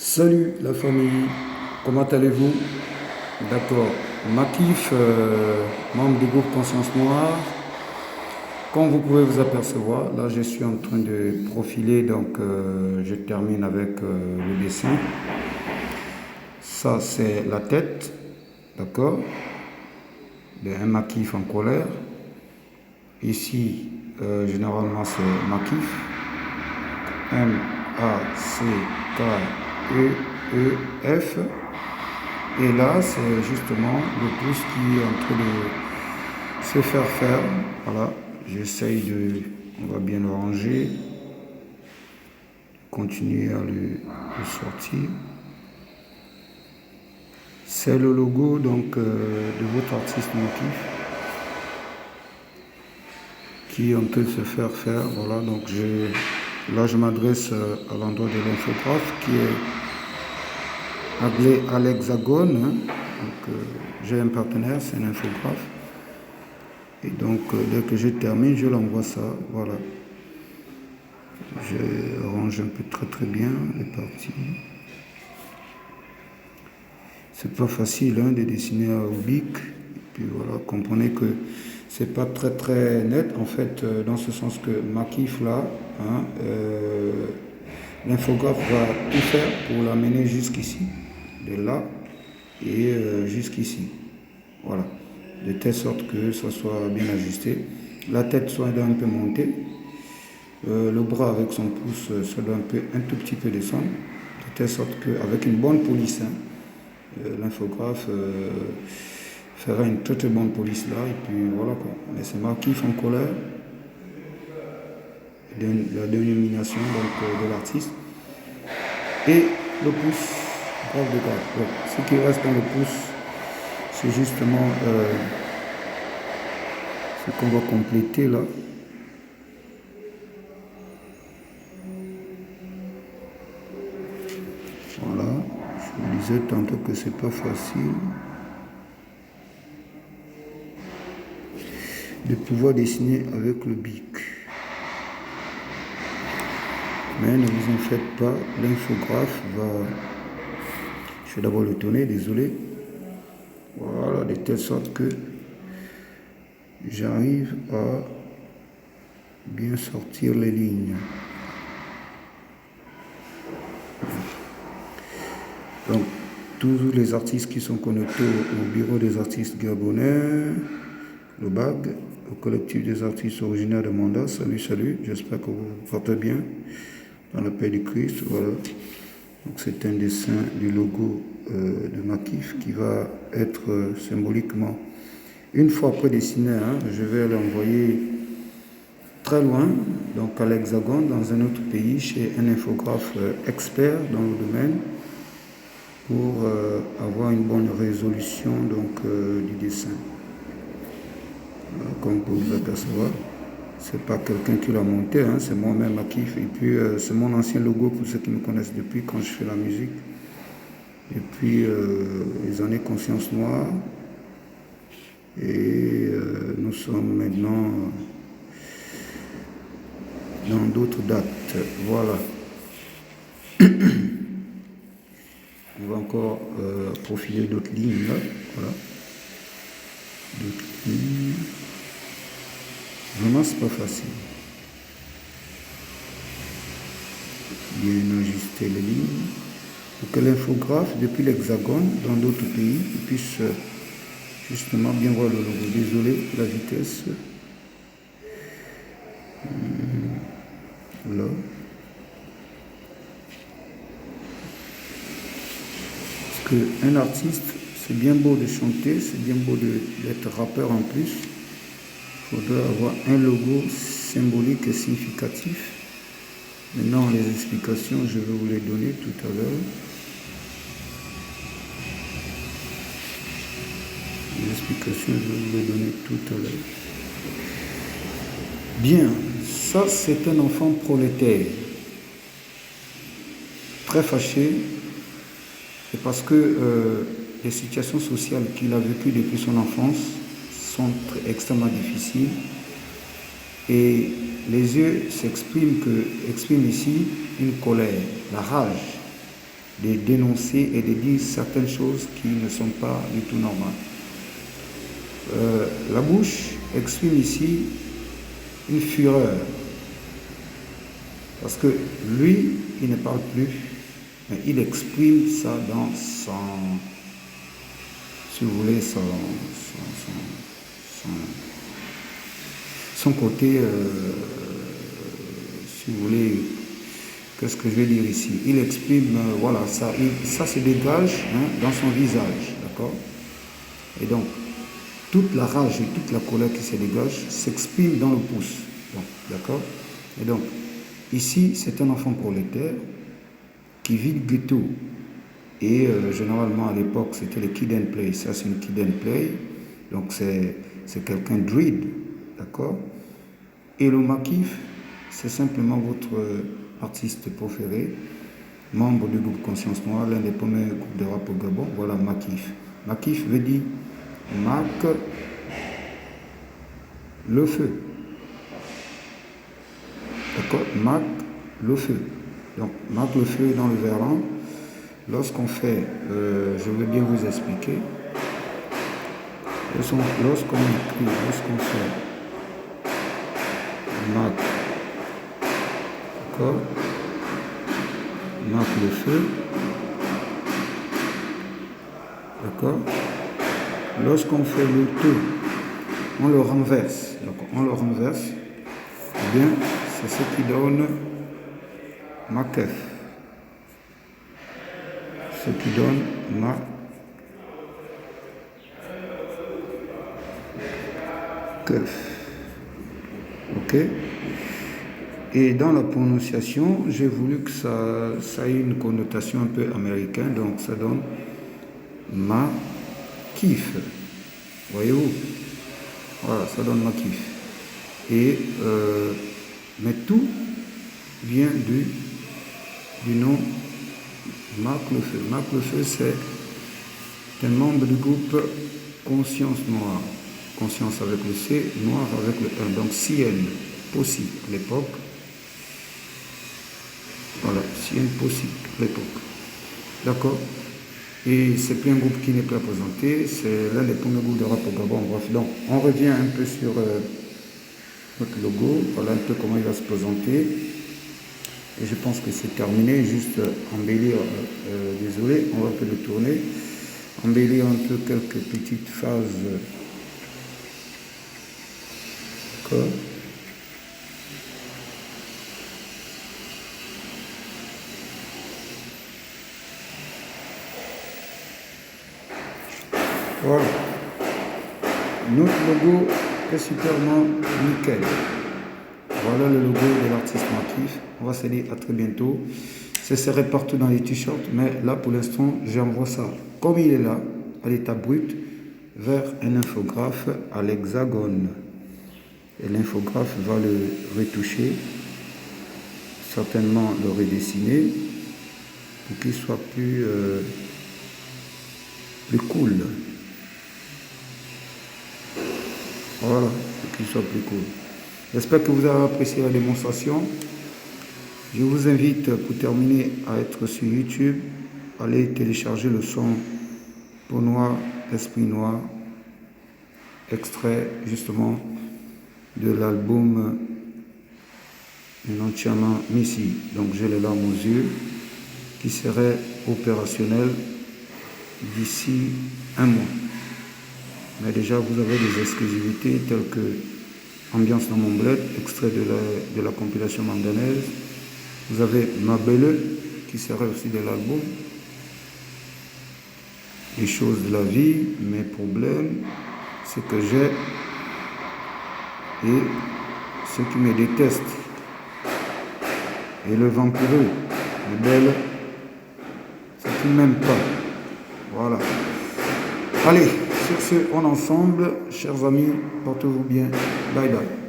Salut la famille, comment allez-vous? D'accord, Makif, membre du groupe Conscience Noire. Comme vous pouvez vous apercevoir, là je suis en train de profiler, donc je termine avec le dessin. Ça c'est la tête, d'accord, un Makif en colère. Ici, généralement c'est Makif, M-A-C-K-E-E-F. Et là, c'est justement le pouce qui est en train de se faire faire. Voilà, j'essaye de, on va bien le ranger, continuer à le sortir. C'est le logo donc de votre artiste Makif qui est en train de se faire faire. Voilà, donc là je m'adresse à l'endroit de l'infographe qui est appelé à l'Hexagone. Donc j'ai un partenaire, c'est un infographe. Et donc dès que je termine, je l'envoie ça. Voilà. Je range un peu très bien les parties. C'est pas facile de dessiner au bic. Et puis voilà, comprenez que c'est pas très net en fait, dans ce sens que Makif là, l'infographe va tout faire pour l'amener jusqu'ici, de là et jusqu'ici. Voilà, de telle sorte que ça soit bien ajusté. La tête soit un peu montée. Le bras avec son pouce, ça doit un tout petit peu descendre, de telle sorte qu'avec une bonne police, l'infographe fera une très bonne police là, et puis voilà quoi. Mais c'est Makif en colère, la dénomination donc, de l'artiste, et le pouce, grave de grave. Bon, ce qui reste dans le pouce, c'est justement ce qu'on va compléter là. Voilà, je vous disais tantôt que c'est pas facile de pouvoir dessiner avec le bic. Mais ne vous en faites pas, l'infographe va... Je vais d'abord le tourner, désolé. Voilà, de telle sorte que j'arrive à bien sortir les lignes. Donc, tous les artistes qui sont connectés au bureau des artistes gabonais, le BAG, au collectif des artistes originaires de Manda, salut, j'espère que vous vous portez bien dans la paix du Christ. Voilà. Donc c'est un dessin du logo de Makif qui va être symboliquement, une fois prédessiné, je vais l'envoyer très loin, donc à l'Hexagone, dans un autre pays, chez un infographe expert dans le domaine, pour avoir une bonne résolution donc, du dessin. Comme vous pouvez vous apercevoir, c'est pas quelqu'un qui l'a monté, c'est moi-même Makif. Et puis c'est mon ancien logo pour ceux qui me connaissent depuis quand je fais la musique. Et puis les années Conscience Noire. Et nous sommes maintenant dans d'autres dates. Voilà. On va encore profiler d'autres lignes là. Voilà. D'autres lignes. Vraiment, c'est pas facile. Bien ajuster les lignes pour que l'infographe, depuis l'Hexagone, dans d'autres pays, puisse justement bien voir le logo. Désolé, la vitesse. Là. Parce qu'un artiste, c'est bien beau de chanter, c'est bien beau d'être rappeur en plus. Il faudrait avoir un logo symbolique et significatif. Maintenant, les explications, je vais vous les donner tout à l'heure. Les explications, je vais vous les donner tout à l'heure. Bien, ça c'est un enfant prolétaire. Très fâché. Et parce que les situations sociales qu'il a vécues depuis son enfance sont extrêmement difficiles. Et les yeux expriment ici une colère, la rage. de dénoncer et de dire certaines choses qui ne sont pas du tout normales. La bouche exprime ici une fureur. Parce que lui, il ne parle plus, mais il exprime ça dans son, si vous voulez, son côté, si vous voulez, qu'est-ce que je vais dire ici? Il exprime, voilà, ça se dégage dans son visage, d'accord? Et donc, toute la rage et toute la colère qui se dégage s'exprime dans le pouce, d'accord? Et donc, ici, c'est un enfant prolétaire qui vit le ghetto. Et généralement, à l'époque, c'était le kid and play. Ça, c'est une kid and play. Donc, c'est quelqu'un druide, d'accord? Et le Makif, c'est simplement votre artiste préféré, membre du groupe Conscience Noire, l'un des premiers groupes de rap au Gabon. Voilà, Makif. Makif veut dire Mak, le feu. D'accord? Mak, le feu. Donc, Mak, le feu dans le verlan. Lorsqu'on fait, je vais bien vous expliquer, lorsqu'on écrit, lorsqu'on fait Mak, d'accord? Mak, le feu. D'accord? Lorsqu'on fait le tout, on le renverse. Donc on le renverse, eh bien, c'est ce qui donne Makef. Ce qui donne Makef. Ok? Et dans la prononciation, j'ai voulu que ça ait une connotation un peu américaine, donc ça donne Makif. Voyez-vous? Voilà, ça donne Makif. Et mais tout vient du nom Marc le Feu. Marc le Feu, c'est un membre du groupe Conscience Noire. Conscience avec le C, Noir avec le R. Donc CN, Possi à l'époque. Voilà, CN Possi à l'époque. D'accord? Et c'est plus un groupe qui n'est pas présenté, c'est l'un des premiers groupes de rap au Gabon. Bref, donc on revient un peu sur notre logo, voilà un peu comment il va se présenter. Et je pense que c'est terminé, juste embellir, désolé, on va un peu le tourner, embellir un peu quelques petites phases. D'accord? Voilà. Notre logo est superment nickel. Voilà le logo de l'artiste Makif. On va se dire à très bientôt. Ce serait partout dans les t-shirts, mais là pour l'instant, j'envoie ça comme il est là, à l'état brut, vers un infographe à l'hexagone. Et l'infographe va le retoucher, certainement le redessiner, pour qu'il soit plus cool. Voilà, pour qu'il soit plus cool. J'espère que vous avez apprécié la démonstration. Je vous invite, pour terminer, à être sur YouTube. Allez télécharger le son Peau Noire, Esprit Noir, extrait justement de l'album Entièrement Missy. Donc j'ai les larmes aux yeux, qui serait opérationnel d'ici un mois. Mais déjà vous avez des exclusivités telles que Ambiance dans mon bled, extrait de la compilation mandanaise. Vous avez Ma Belle, qui serait aussi de l'album. Les choses de la vie, mes problèmes, ce que j'ai et ceux qui me détestent. Et le vampireux, les belles, ceux qui ne m'aiment pas. Voilà. Allez, sur ce, on ensemble, chers amis, portez-vous bien. Bye bye.